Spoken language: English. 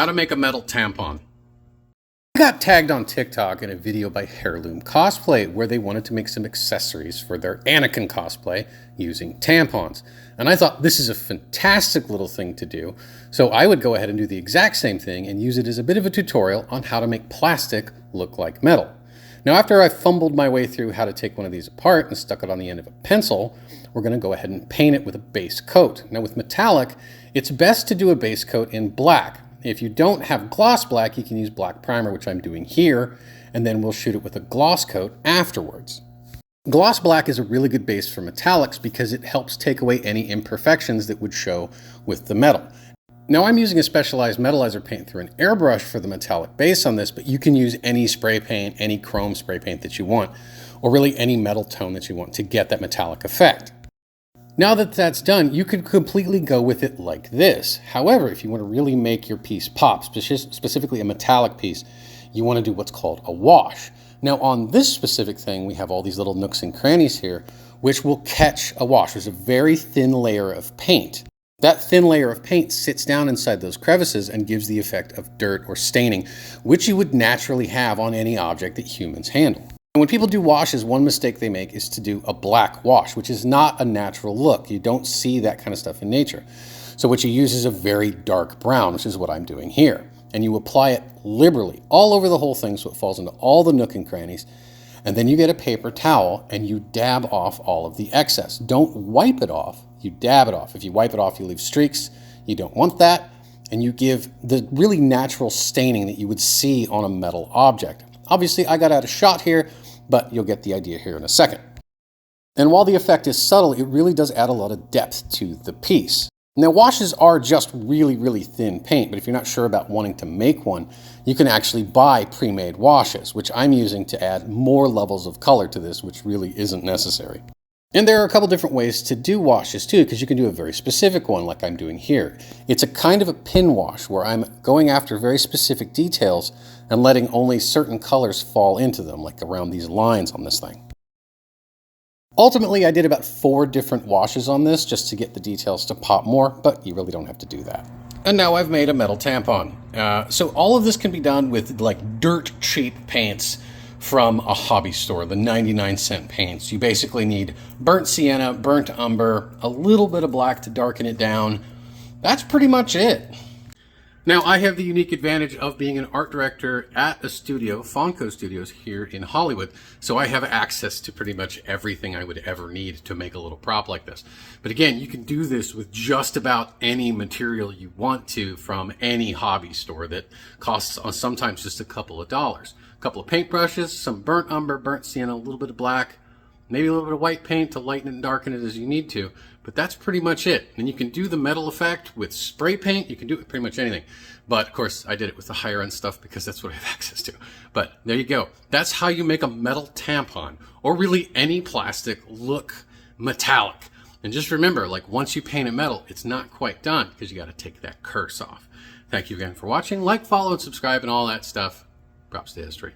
How to make a metal tampon. I got tagged on TikTok in a video by Heirloom Cosplay where they wanted to make some accessories for their Anakin cosplay using tampons. And I thought this is a fantastic little thing to do. So I would go ahead and do the exact same thing and use it as a bit of a tutorial on how to make plastic look like metal. Now, after I fumbled my way through how to take one of these apart and stuck it on the end of a pencil, we're going to go ahead and paint it with a base coat. Now, with metallic, it's best to do a base coat in black. If you don't have gloss black, you can use black primer, which I'm doing here, and then we'll shoot it with a gloss coat afterwards. Gloss black is a really good base for metallics because it helps take away any imperfections that would show with the metal. Now, I'm using a specialized metallizer paint through an airbrush for the metallic base on this, but you can use any spray paint, any chrome spray paint that you want, or really any metal tone that you want to get that metallic effect. Now that that's done, you could completely go with it like this. However, if you want to really make your piece pop, specifically a metallic piece, you want to do what's called a wash. Now, on this specific thing, we have all these little nooks and crannies here, which will catch a wash. There's a very thin layer of paint. That thin layer of paint sits down inside those crevices and gives the effect of dirt or staining, which you would naturally have on any object that humans handle. And when people do washes, one mistake they make is to do a black wash, which is not a natural look. You don't see that kind of stuff in nature. So what you use is a very dark brown, which is what I'm doing here. And you apply it liberally all over the whole thing so it falls into all the nook and crannies. And then you get a paper towel and you dab off all of the excess. Don't wipe it off. You dab it off. If you wipe it off, you leave streaks. You don't want that. And you give the really natural staining that you would see on a metal object. Obviously, I got out of shot here, but you'll get the idea here in a second. And while the effect is subtle, it really does add a lot of depth to the piece. Now, washes are just really, really thin paint, but if you're not sure about wanting to make one, you can actually buy pre-made washes, which I'm using to add more levels of color to this, which really isn't necessary. And there are a couple different ways to do washes too, because you can do a very specific one like I'm doing here. It's a kind of a pin wash where I'm going after very specific details and letting only certain colors fall into them, like around these lines on this thing. Ultimately, I did about 4 different washes on this just to get the details to pop more, but you really don't have to do that. And now I've made a metal tampon. So all of this can be done with like dirt cheap paints from a hobby store, the 99-cent paints. You basically need burnt sienna, burnt umber, a little bit of black to darken it down. That's pretty much it. Now, I have the unique advantage of being an art director at a studio, Fonco Studios, here in Hollywood, so I have access to pretty much everything I would ever need to make a little prop like this. But again, you can do this with just about any material you want to from any hobby store that costs sometimes just a couple of dollars. A couple of paintbrushes, some burnt umber, burnt sienna, a little bit of black, maybe a little bit of white paint to lighten it and darken it as you need to. But that's pretty much it. And you can do the metal effect with spray paint. You can do it with pretty much anything. But of course, I did it with the higher end stuff because that's what I have access to. But there you go. That's how you make a metal tampon, or really any plastic look metallic. And just remember, like once you paint it metal, it's not quite done because you got to take that curse off. Thank you again for watching. Like, follow, and subscribe and all that stuff. Props to history.